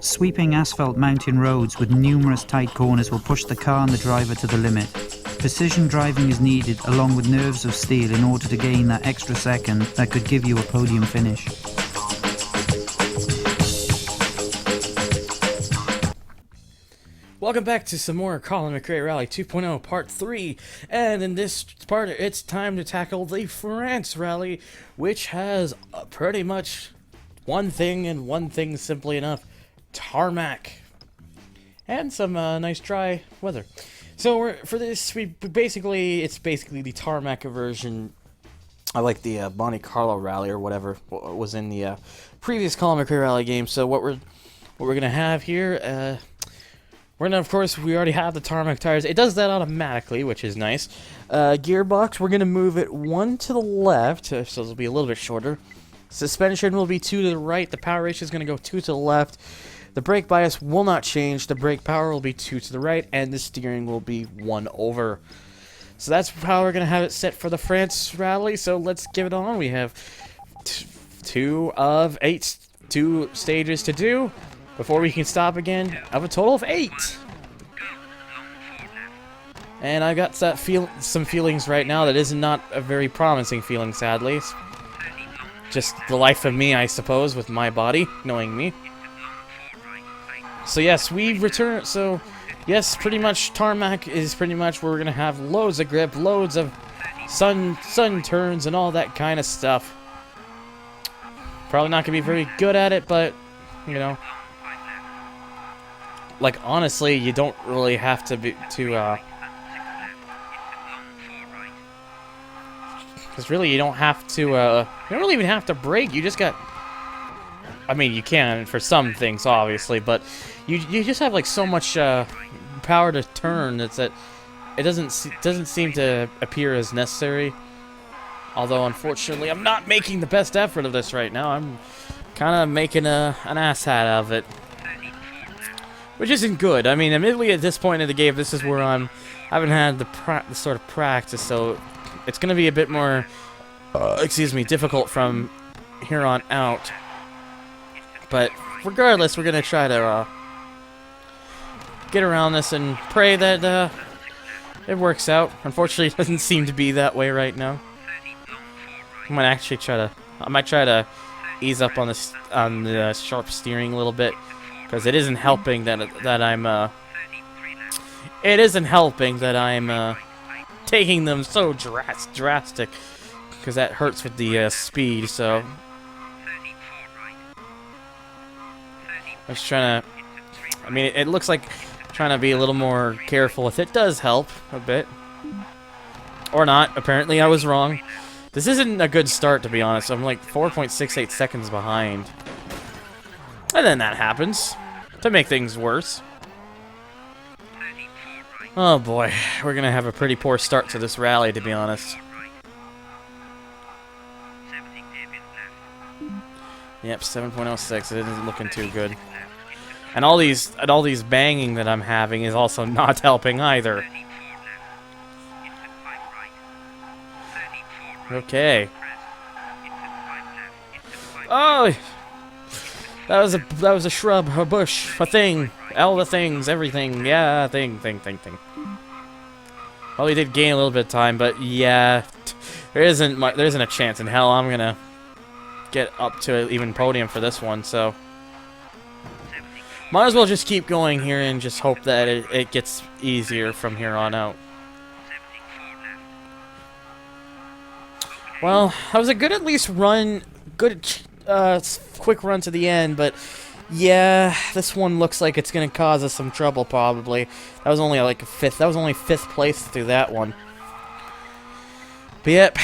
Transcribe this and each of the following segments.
Sweeping asphalt mountain roads with numerous tight corners will push the car and the driver to the limit. Precision driving is needed along with nerves of steel in order to gain that extra second that could give you a podium finish. Welcome back to some more Colin McRae Rally 2.0 Part 3, and in this part it's time to tackle the France Rally, which has pretty much one thing and one thing simply enough: tarmac. And some nice dry weather. So for this, it's basically the tarmac version. I like the Monte Carlo Rally or whatever was in the previous Colin McRae Rally game. So what we're gonna have here, we're gonna, of course, we already have the tarmac tires. It does that automatically, which is nice. Gearbox, we're gonna move it 1 to the left, so it'll be a little bit shorter. Suspension will be 2 to the right. The power ratio is gonna go 2 to the left. The brake bias will not change. The brake power will be 2 to the right, and the steering will be 1 over. So that's how we're gonna have it set for the France Rally. So let's give it on. We have 2 stages to do before we can stop again, of a total of 8. And I got some feelings right now that is not a very promising feeling, sadly. It's just the life of me, I suppose, with my body, knowing me. So yes, we've returned. So yes, pretty much tarmac is pretty much where we're gonna have loads of grip, loads of sun turns, and all that kind of stuff. Probably not gonna be very good at it, but you know, like honestly, you don't really have to be because really you don't have to. You don't really even have to brake. You just got. I mean, you can for some things, obviously, but you just have like so much power to turn that it doesn't seem to appear as necessary. Although, unfortunately, I'm not making the best effort of this right now. I'm kind of making an asshat of it, which isn't good. I mean, admittedly, at this point in the game, this is where I haven't had the sort of practice, so it's going to be a bit more, difficult from here on out. But regardless, we're going to try to get around this and pray that it works out. Unfortunately, it doesn't seem to be that way right now. I might try to ease up on the sharp steering a little bit, because it isn't helping that I'm taking them so drastic, because that hurts with the speed. So I was trying to. I mean, it looks like trying to be a little more careful with it does help a bit, or not. Apparently, I was wrong. This isn't a good start, to be honest. I'm like 4.68 seconds behind, and then that happens to make things worse. Oh boy, we're gonna have a pretty poor start to this rally, to be honest. Yep, 7.06. It isn't looking too good. And all these banging that I'm having is also not helping either. Okay. Oh, that was a shrub, a bush, a thing, all the things, everything. Yeah, thing. Well, we did gain a little bit of time, but yeah, there isn't a chance in hell I'm gonna get up to an even podium for this one. So might as well just keep going here and just hope that it gets easier from here on out. Well, that was a good quick run to the end, but yeah, this one looks like it's gonna cause us some trouble probably. That was only like fifth place through that one. But yep,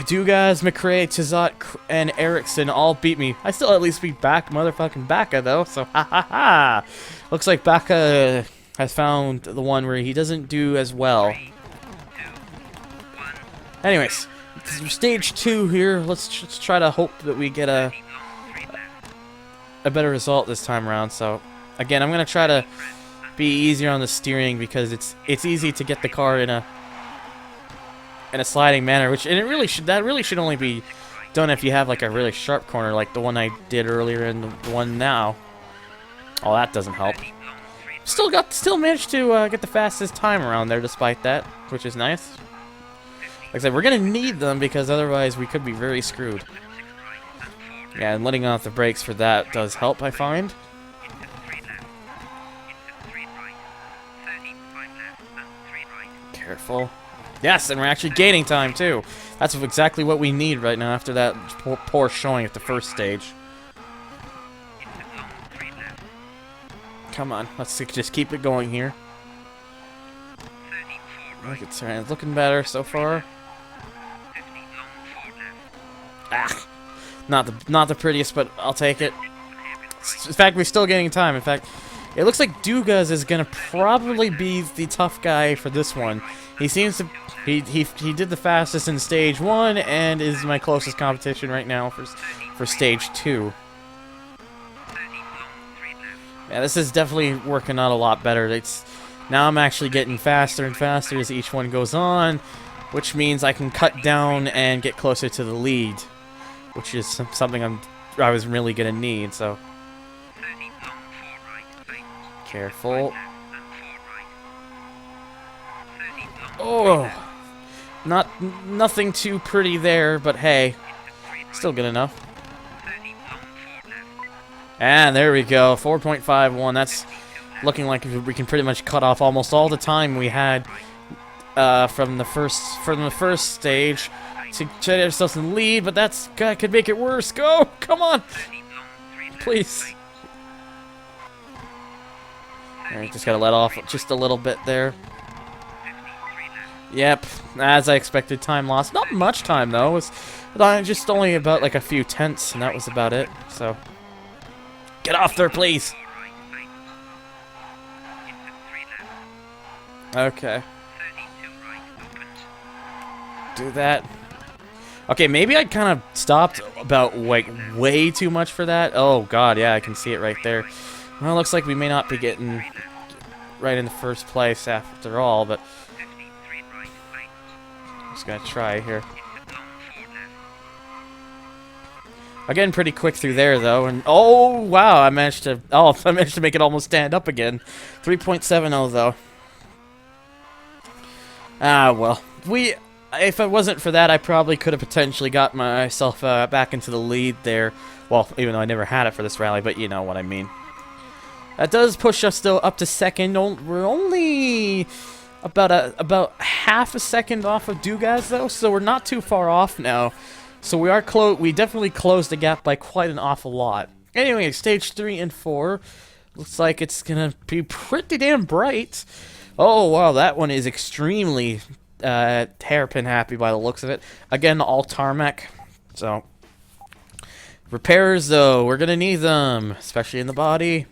Dugas, McRae, Tizot, and Erickson all beat me. I still at least beat motherfucking Baka though, so ha ha ha. Looks like Baka has found the one where he doesn't do as well. Anyways, stage 2 here. Let's try to hope that we get a better result this time around. So again, I'm gonna try to be easier on the steering because it's easy to get the car in a sliding manner, that really should only be done if you have like a really sharp corner like the one I did earlier and the one now. Oh, that doesn't help. Still managed to get the fastest time around there despite that, which is nice. Like I said, we're gonna need them because otherwise we could be very screwed. Yeah, and letting off the brakes for that does help, I find. Careful. Yes, and we're actually gaining time too. That's exactly what we need right now after that poor showing at the first stage. Come on, let's just keep it going here. Look, it's looking better so far. Ah, not the prettiest, but I'll take it. In fact, we're still getting time. In fact, it looks like Dugaz is gonna probably be the tough guy for this one. He seems to he did the fastest in stage 1 and is my closest competition right now for stage 2. Yeah, this is definitely working out a lot better. Now I'm actually getting faster and faster as each one goes on, which means I can cut down and get closer to the lead, which is something I was really gonna need. So careful. Oh, nothing too pretty there, but hey, still good enough. And there we go, 4.51. That's looking like we can pretty much cut off almost all the time we had from the first stage to get ourselves in the lead. But that could make it worse. Go, come on, please. All right, just gotta let off just a little bit there. Yep, as I expected, time lost. Not much time though. It was just only about like a few tenths, and that was about it. So. Get off there, please! Okay. Do that. Okay, maybe I kind of stopped about, like, way too much for that. Oh, God, yeah, I can see it right there. Well, it looks like we may not be getting right in the first place after all, but... just gonna try here. Again, pretty quick through there, though, and oh, wow, I managed to make it almost stand up again. 3.70, though. Ah, well. If it wasn't for that, I probably could have potentially got myself back into the lead there. Well, even though I never had it for this rally, but you know what I mean. That does push us, still, up to second. We're only about half a second off of Dugaz, though, so we're not too far off now. So we definitely closed the gap by quite an awful lot. Anyway, stage 3 and 4 looks like it's gonna be pretty damn bright. Oh wow, that one is extremely hairpin happy by the looks of it. Again, all tarmac. So repairs though, we're gonna need them, especially in the body,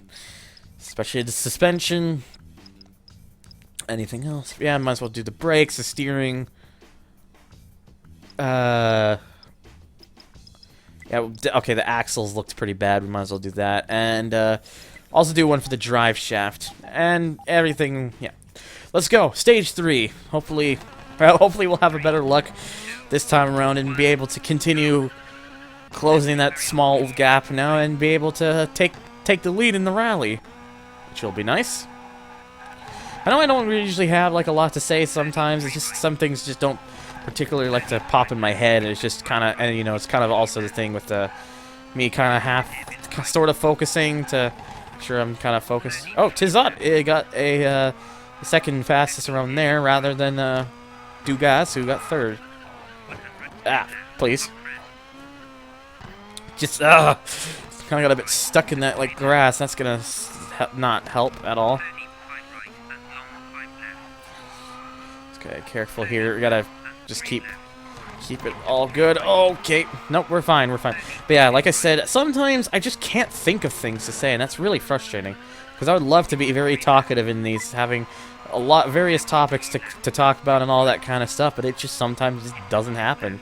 especially the suspension. Anything else? Yeah, might as well do the brakes, the steering. Yeah, okay, the axles looked pretty bad. We might as well do that. And also do one for the drive shaft. And everything, yeah. Let's go. Stage 3. Hopefully we'll have a better luck this time around and be able to continue closing that small gap now and be able to take the lead in the rally, which will be nice. I know I don't usually have, like, a lot to say sometimes. It's just some things just don't particularly like to pop in my head. It's just kind of, and you know, it's kind of also the thing with me kind of sort of focusing to make sure I'm kind of focused. Oh, Tizot, it got a second fastest around there rather than Dugaz, who got third. Ah, please. Just kind of got a bit stuck in that like grass. That's gonna not help at all. Okay, careful here. We gotta just keep it all good. Okay. Nope, we're fine, we're fine. But yeah, like I said, sometimes I just can't think of things to say, and that's really frustrating. Because I would love to be very talkative in these, having various topics to talk about and all that kind of stuff, but it just sometimes just doesn't happen.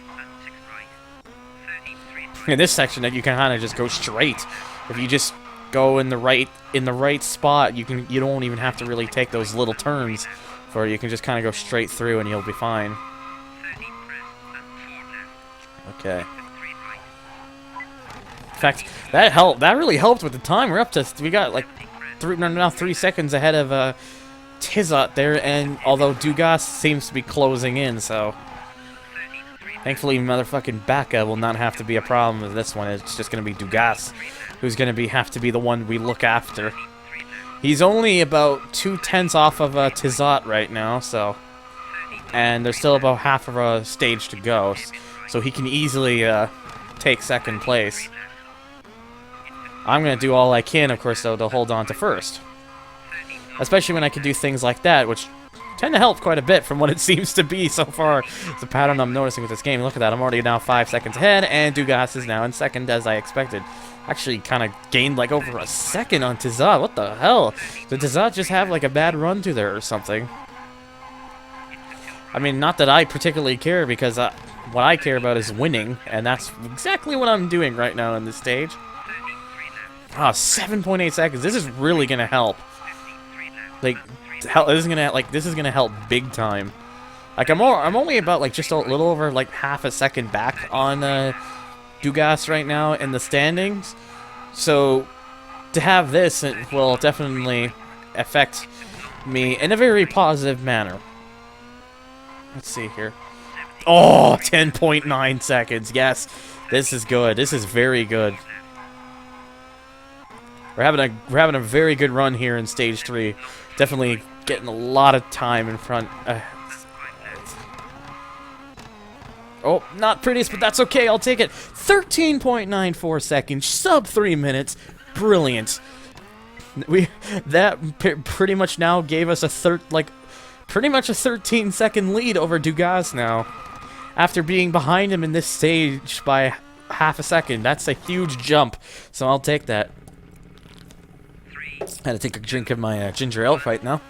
In this section, that you can kind of just go straight. If you just go in the right spot, you don't even have to really take those little turns. For you can just kind of go straight through and you'll be fine. Okay. In fact, that really helped with the time. We got like now 3 seconds ahead of Tizot there, and although Dugas seems to be closing in, so thankfully motherfucking Baka will not have to be a problem with this one. It's just going to be Dugas who's going to have to be the one we look after. He's only about 2/10 off of Tizot right now, so, and there's still about half of a stage to go, so he can easily take second place. I'm going to do all I can, of course, though, to hold on to first. Especially when I can do things like that, which tend to help quite a bit from what it seems to be so far. It's a pattern I'm noticing with this game. Look at that, I'm already now 5 seconds ahead, and Dugas is now in second, as I expected. Actually, kind of gained, like, over a second on Tizot. What the hell? Did Tizot just have, like, a bad run to there or something? I mean, not that I particularly care, because what I care about is winning, and that's exactly what I'm doing right now in this stage. Ah, 7.8 seconds. This is really gonna help. Like, this is gonna help big time. Like, I'm only about like just a little over like half a second back on Dugas right now in the standings. So to have this, it will definitely affect me in a very positive manner. Let's see here. Oh, 10.9 seconds. Yes, this is good. This is very good. We're having a very good run here in stage 3. Definitely getting a lot of time in front. Oh, not prettiest, but that's okay. I'll take it. 13.94 seconds, sub 3 minutes. Brilliant. That pretty much now gave us pretty much a 13-second lead over Dugas now. After being behind him in this stage by half a second, that's a huge jump. So I'll take that. I had to take a drink of my ginger ale right now.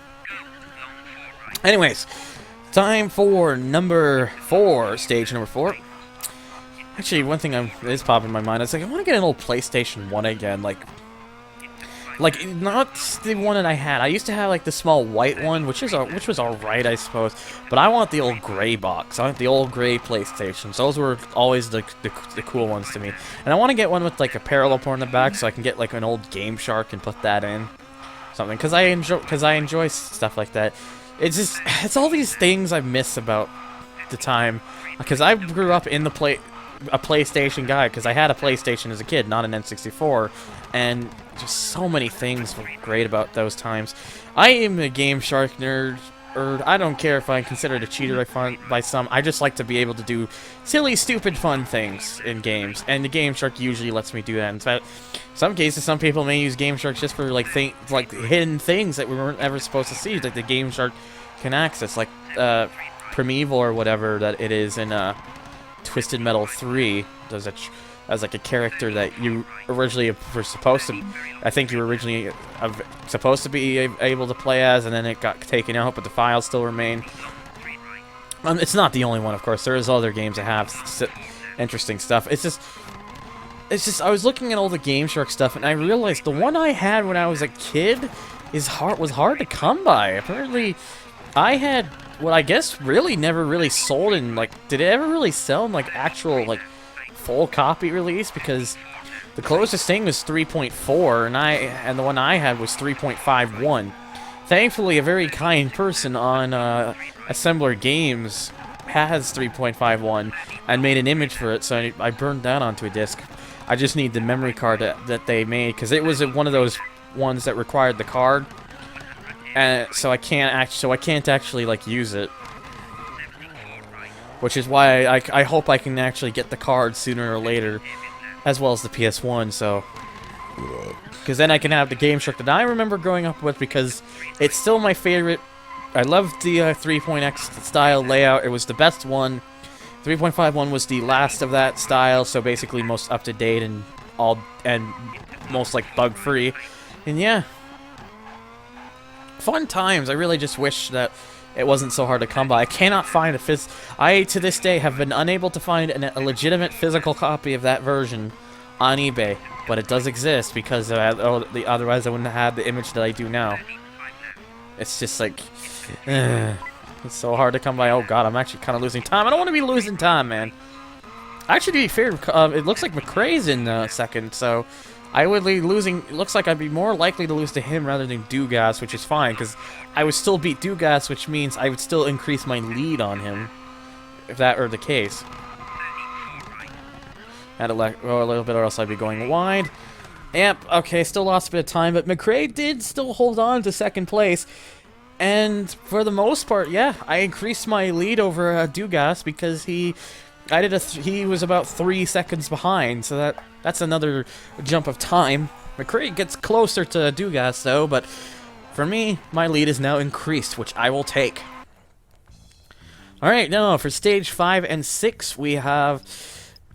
Anyways, time for number 4, stage number 4. Actually, one thing is popping in my mind. It's like I want to get an old PlayStation 1 again, like not the one that I had. I used to have like the small white one, which was alright, I suppose. But I want the old gray box. I want the old gray PlayStations. Those were always the cool ones to me. And I want to get one with like a parallel port in the back, so I can get like an old Game Shark and put that in something. Because I enjoy stuff like that. It's all these things I miss about the time. Because I grew up in a PlayStation guy, because I had a PlayStation as a kid, not an N64, and just so many things were great about those times. I am a Game Shark nerd, or I don't care if I'm considered a cheater by some. I just like to be able to do silly, stupid, fun things in games, and the Game Shark usually lets me do that. In fact, some cases, some people may use Game Sharks just for like hidden things that we weren't ever supposed to see, like the Game Shark can access, like Primeval or whatever that it is in Twisted Metal 3. Does as like a character that you originally were supposed to, I think you were originally supposed to be able to play as, and then it got taken out, but the files still remain. It's not the only one, of course. There is other games that have interesting stuff. It's just I was looking at all the Game Shark stuff, and I realized the one I had when I was a kid was hard to come by. Apparently, I had what I guess really never really sold in, like, did it ever really sell in like actual like full copy release, because the closest thing was 3.4 and the one I had was 3.51. Thankfully, a very kind person on Assembler Games has 3.51 and made an image for it, so I burned that onto a disc. I just need the memory card that they made, because it was one of those ones that required the card, and so I can't actually like use it. Which is why I hope I can actually get the card sooner or later, as well as the PS1, so... Because then I can have the Game Shark that I remember growing up with, because it's still my favorite. I loved the 3.x style layout. It was the best one. 3.51 was the last of that style, so basically most up-to-date and most, like, bug-free. And yeah. Fun times. I really just wish that it wasn't so hard to come by. I cannot find I, to this day, have been unable to find a legitimate physical copy of that version on eBay. But it does exist, because otherwise I wouldn't have had the image that I do now. It's just like... it's so hard to come by. Oh god, I'm actually kind of losing time. I don't want to be losing time, man. Actually, to be fair, it looks like McRae's in second, so... I would be losing. It looks like I'd be more likely to lose to him rather than Dugas, which is fine because I would still beat Dugas, which means I would still increase my lead on him, if that were the case. Had to let go a little bit, or else I'd be going wide. Yep. Okay, still lost a bit of time, but McRae did still hold on to second place, and for the most part, yeah, I increased my lead over Dugas because he was about 3 seconds behind, so that's another jump of time. McRae gets closer to Dugas, though, but for me, my lead is now increased, which I will take. Alright, now for stage 5 and 6, we have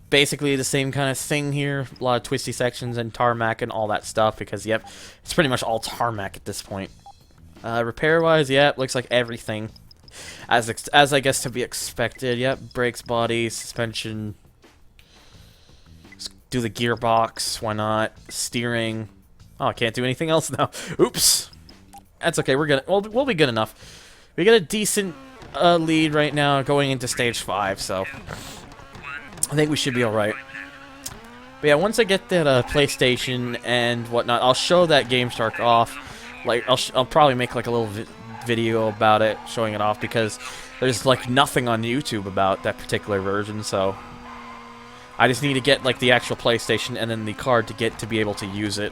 basically the same kind of thing here. A lot of twisty sections and tarmac and all that stuff, because, yep, it's pretty much all tarmac at this point. Repair-wise, yep, looks like everything. As I guess to be expected. Yep, brakes, body, suspension. Let's do the gearbox. Why not? Steering. Oh, I can't do anything else now. Oops. That's okay. We'll be good enough. We get a decent lead right now going into stage 5, so I think we should be all right. But yeah, once I get that PlayStation and whatnot, I'll show that GameShark off. Like I'll probably make like a little video about it, showing it off, because there's like nothing on YouTube about that particular version, so I just need to get like the actual PlayStation and then the card to be able to use it.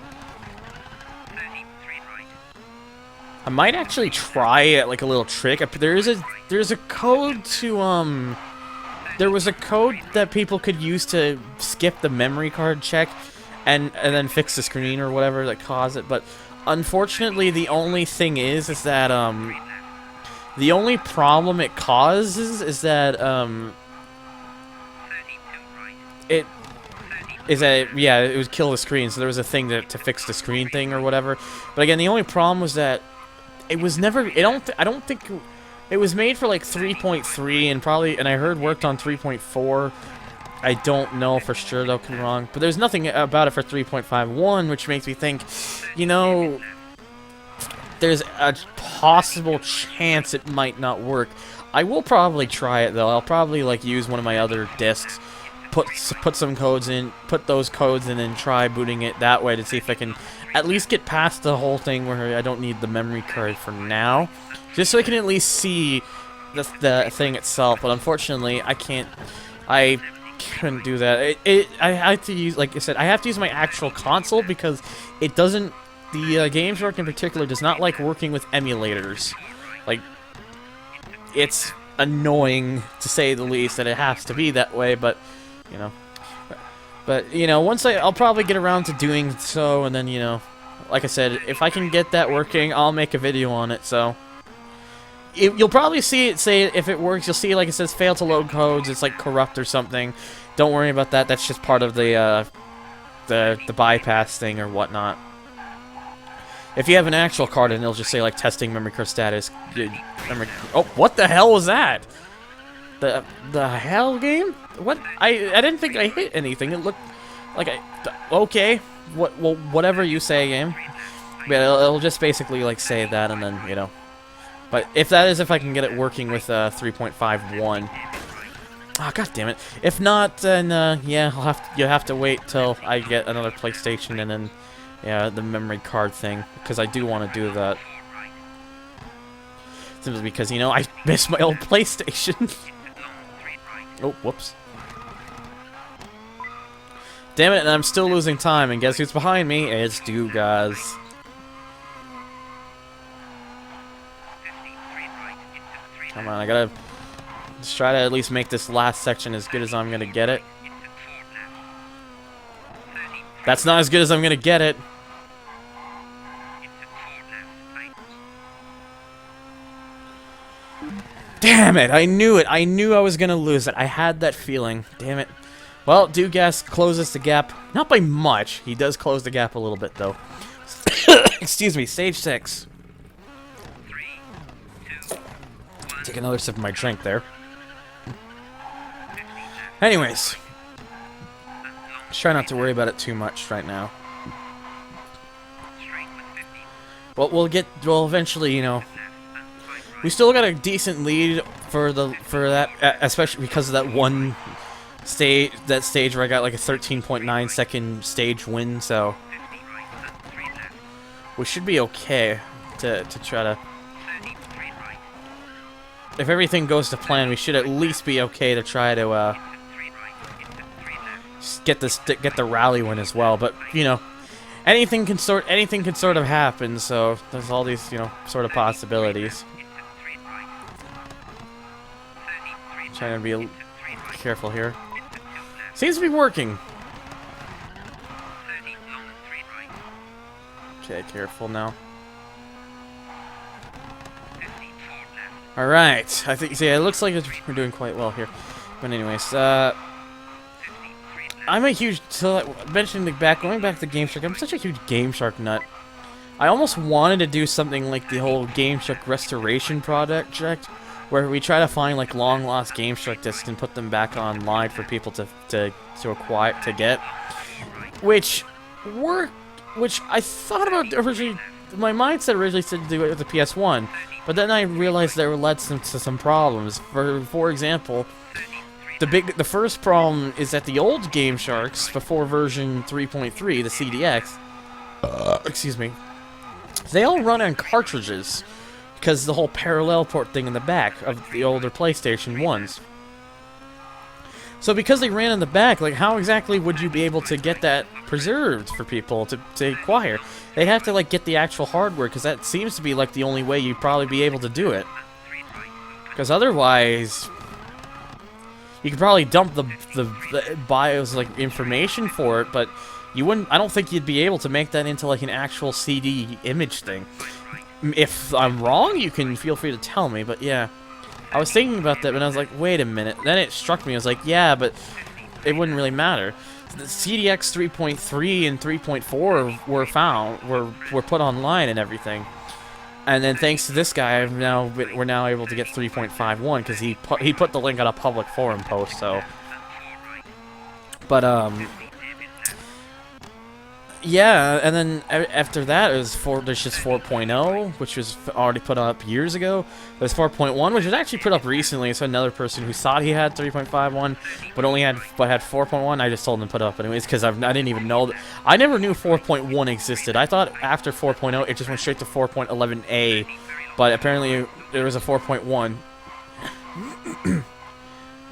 I might actually try like a little trick. There's a code to there was a code that people could use to skip the memory card check and then fix the screen or whatever that caused it, but unfortunately, the only thing is that, the only problem it causes is that, yeah, it would kill the screen, so there was a thing to fix the screen thing or whatever. But again, the only problem was that it was never, I don't think, it was made for like 3.3 and I heard worked on 3.4. I don't know for sure, though, could be wrong. But there's nothing about it for 3.51, which makes me think, you know, there's a possible chance it might not work. I will probably try it, though. I'll probably, like, use one of my other discs, put some codes in, put those codes in, and try booting it that way to see if I can at least get past the whole thing where I don't need the memory card for now. Just so I can at least see the thing itself. But unfortunately, I can't... I couldn't do that. I have to use, like I said, I have to use my actual console because it doesn't, the GameShark in particular does not like working with emulators. Like, it's annoying to say the least that it has to be that way, but, you know. But, you know, once I'll probably get around to doing so, and then, you know, like I said, if I can get that working, I'll make a video on it, so. You'll probably see it say if it works. You'll see like it says fail to load codes. It's like corrupt or something. Don't worry about that. That's just part of the bypass thing or whatnot. If you have an actual card and it'll just say like testing memory card status. Oh, what the hell was that? The hell game? What? I didn't think I hit anything. It looked like okay. Well, whatever you say, game. Yeah, it'll just basically like say that and then, you know. But if I can get it working with 3.51. Oh, god damn it. If not, then, yeah, you'll have to wait till I get another PlayStation and then, yeah, the memory card thing. Because I do want to do that. Simply because, you know, I missed my old PlayStation. Oh, whoops. Damn it, and I'm still losing time, and guess who's behind me? It's Dugas. Come on, I gotta just try to at least make this last section as good as I'm gonna get it. That's not as good as I'm gonna get it. Damn it, I knew it. I knew I was gonna lose it. I had that feeling. Damn it. Well, Dugas closes the gap. Not by much. He does close the gap a little bit, though. Excuse me, stage 6. Take another sip of my drink there. Anyways. Try not to worry about it too much right now. Well, we'll eventually, you know. We still got a decent lead for that, especially because of that one stage where I got like a 13.9 second stage win, so we should be okay to try to... If everything goes to plan, we should at least be okay to try to get the rally win as well. But you know, anything can sort of happen. So there's all these, you know, sort of possibilities. Trying to be careful here. Seems to be working. Okay, careful now. Alright, I think, see, it looks like we're doing quite well here. But anyways, I'm a huge, so mentioning going back to Game Shark, I'm such a huge Game Shark nut. I almost wanted to do something like the whole Game Shark restoration project, where we try to find like long lost Game Shark discs and put them back online for people to acquire, to get. Which I thought about originally, my mindset originally said to do it with the PS1. But then I realized there led to some problems. For example, the first problem is that the old Game Sharks before version 3.3, the CDX, excuse me, they all run on cartridges because the whole parallel port thing in the back of the older PlayStation 1s. So because they ran in the back, like how exactly would you be able to get that preserved for people to acquire? They'd have to like get the actual hardware, because that seems to be like the only way you'd probably be able to do it. Because otherwise, you could probably dump the BIOS like information for it, but you wouldn't. I don't think you'd be able to make that into like an actual CD image thing. If I'm wrong, you can feel free to tell me. But yeah. I was thinking about that, and I was like, wait a minute. Then it struck me. I was like, yeah, but it wouldn't really matter. The CDX 3.3 and 3.4 were put online and everything. And then thanks to this guy, we're now able to get 3.51 because he put the link on a public forum post. So, but yeah, and then after that, there's just 4.0, which was already put up years ago. There's 4.1, which was actually put up recently. So another person who thought he had 3.51, but had 4.1, I just told him to put it up anyways, because I didn't even know I never knew 4.1 existed. I thought after 4.0 it just went straight to 4.11a, but apparently there was a 4.1.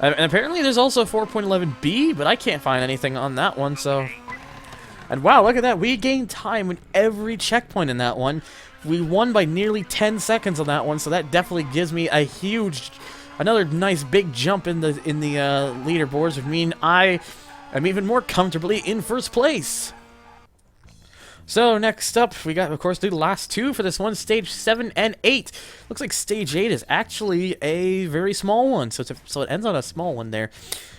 And apparently there's also 4.11b, but I can't find anything on that one. So. And wow, look at that. We gained time in every checkpoint in that one. We won by nearly 10 seconds on that one, so that definitely gives me a another nice big jump in the leaderboards, which mean I am even more comfortably in first place. So next up, we got, of course, the last two for this one, stage 7 and 8. Looks like stage 8 is actually a very small one, so it ends on a small one there.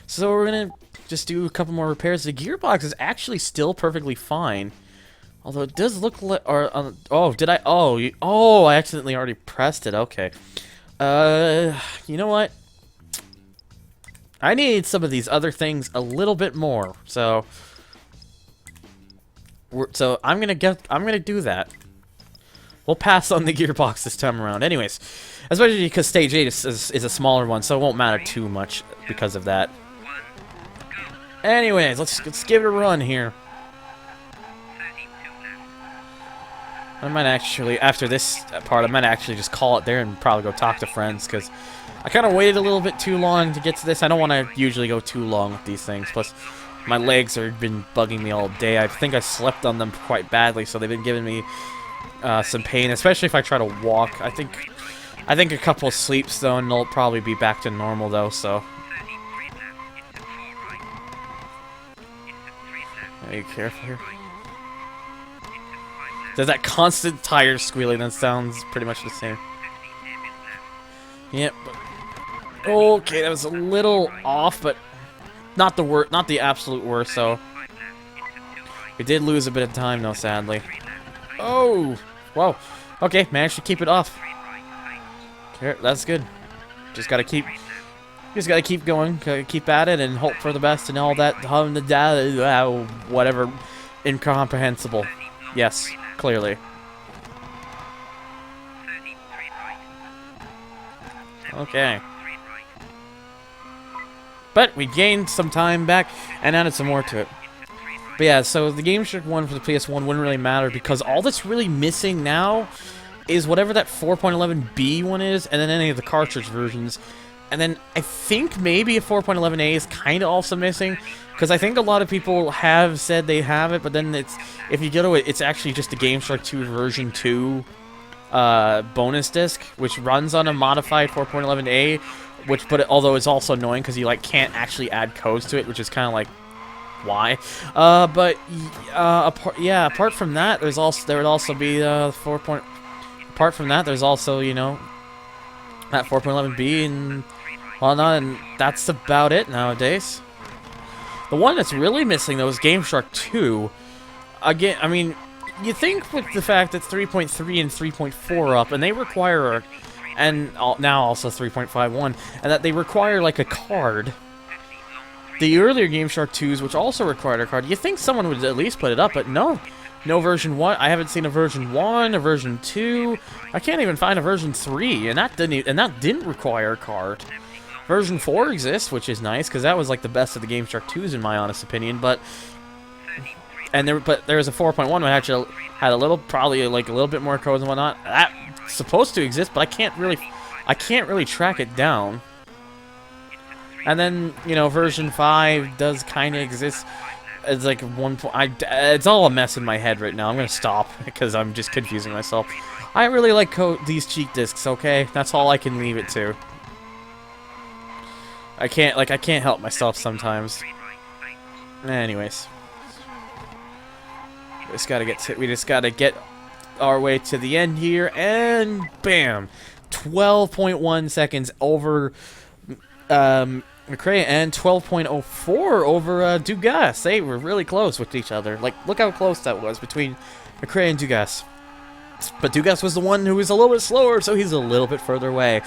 So we're gonna just do a couple more repairs. The gearbox is actually still perfectly fine, although it does look like. Oh, did I? Oh, I accidentally already pressed it. Okay. You know what? I need some of these other things a little bit more. So I'm gonna do that. We'll pass on the gearbox this time around. Anyways, especially because stage 8 is a smaller one, so it won't matter too much because of that. Anyways, let's give it a run here. I might actually, after this part, I might actually just call it there and probably go talk to friends, because I kind of waited a little bit too long to get to this. I don't want to usually go too long with these things. Plus, my legs have been bugging me all day. I think I slept on them quite badly, so they've been giving me some pain, especially if I try to walk. I think a couple of sleeps, though, and they'll probably be back to normal, though, so... Are you careful here? There's that constant tire squealing that sounds pretty much the same. Yep. Okay, that was a little off, but not the absolute worst. So we did lose a bit of time, though, sadly. Oh, whoa. Okay, managed to keep it off. Okay, that's good. Just gotta keep going, keep at it, and hope for the best and all that. Whatever, incomprehensible. Yes, clearly. Okay. But we gained some time back and added some more to it. But yeah, so the Game Shark one for the PS1 wouldn't really matter because all that's really missing now is whatever that 4.11b one is, and then any of the cartridge versions. And then I think maybe a 4.11a is kind of also missing, because I think a lot of people have said they have it, but then it's, if you go to it, it's actually just the Game Shark 2 version 2 bonus disc, which runs on a modified 4.11a, although it's also annoying because you like can't actually add codes to it, which is kind of like, why? Apart from that, there would also be apart from that, there's also, you know, that 4.11b and whatnot, and that's about it nowadays. The one that's really missing, though, is Game Shark 2. Again, I mean, you think with the fact that 3.3 and 3.4 up, and they require, and now also 3.51, and that they require, like, a card. The earlier Game Shark 2s, which also required a card, you think someone would at least put it up, but no. No version 1. I haven't seen a version 1, a version 2. I can't even find a version 3, and that didn't require a card. Version 4 exists, which is nice, because that was like the best of the Game Shark 2s in my honest opinion, but there was a 4.1 that actually had probably like a little bit more codes and whatnot. That's supposed to exist, but I can't really track it down. And then, you know, version 5 does kind of exist. It's like it's all a mess in my head right now. I'm gonna stop because I'm just confusing myself. I really like these cheat discs. Okay, that's all I can leave it to. I can't help myself sometimes. Anyways, we just gotta get our way to the end here, and bam, 12.1 seconds over McRae and 12.04 over Dugas. They were really close with each other. Like, look how close that was between McRae and Dugas. But Dugas was the one who was a little bit slower, so he's a little bit further away.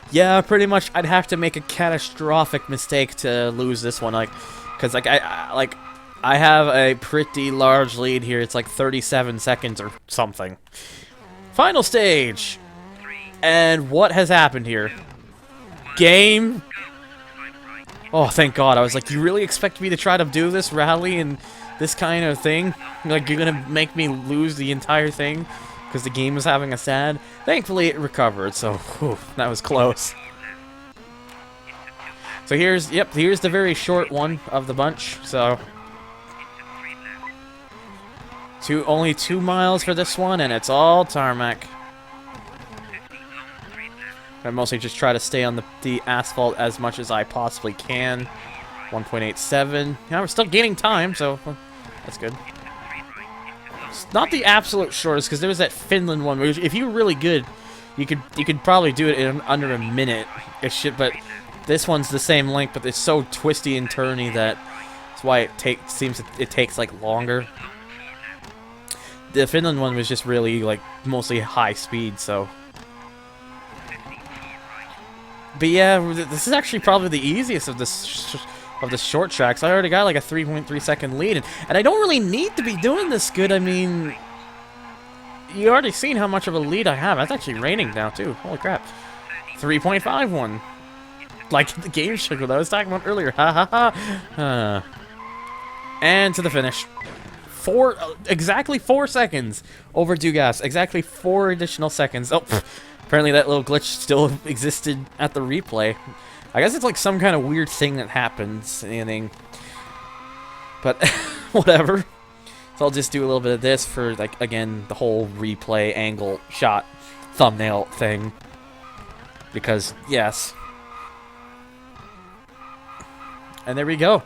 Yeah, pretty much I'd have to make a catastrophic mistake to lose this one, because I have a pretty large lead here. It's like 37 seconds or something. Final stage. And what has happened here? Game. Oh, thank God. I was like, you really expect me to try to do this rally and this kind of thing? Like, you're gonna make me lose the entire thing because the game was having a sad? Thankfully, it recovered, so whew, that was close. So here's the very short one of the bunch. So only 2 miles for this one, and it's all tarmac. I mostly just try to stay on the asphalt as much as I possibly can. 1.87. Yeah, we're still gaining time, so that's good. It's not the absolute shortest, because there was that Finland one, which if you were really good, you could probably do it in under a minute. But this one's the same length, but it's so twisty and turny that's why it takes like longer. The Finland one was just really like mostly high speed, so. But yeah, this is actually probably the easiest of the short tracks. I already got like a 3.3 second lead, and I don't really need to be doing this good. I mean, you already seen how much of a lead I have. It's actually raining now too. Holy crap! 3.51, like the Game Shark that I was talking about earlier. Ha ha ha! And to the finish. Exactly 4 seconds over Dugas. Exactly 4 additional seconds. Oh. Apparently that little glitch still existed at the replay. I guess it's like some kind of weird thing that happens. Anything. But whatever. So I'll just do a little bit of this for, like, again, the whole replay angle shot thumbnail thing. Because, yes. And there we go.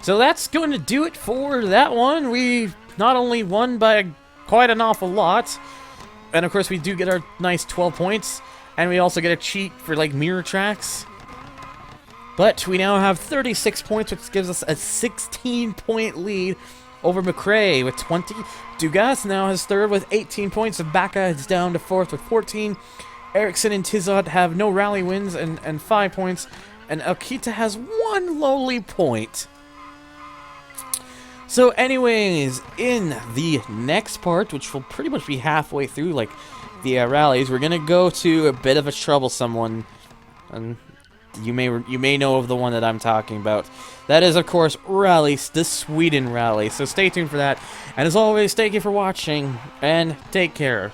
So that's going to do it for that one. We not only won by quite an awful lot, and of course we do get our nice 12 points, and we also get a cheat for like mirror tracks. But we now have 36 points, which gives us a 16-point lead over McRae with 20. Dugas now has third with 18 points. Ibaka is down to fourth with 14. Eriksson and Tizot have no rally wins and 5 points. And Akita has 1 lowly point. So anyways, in the next part, which will pretty much be halfway through, like, the rallies, we're going to go to a bit of a troublesome one. And you may know of the one that I'm talking about. That is, of course, the Sweden rally. So stay tuned for that. And as always, thank you for watching, and take care.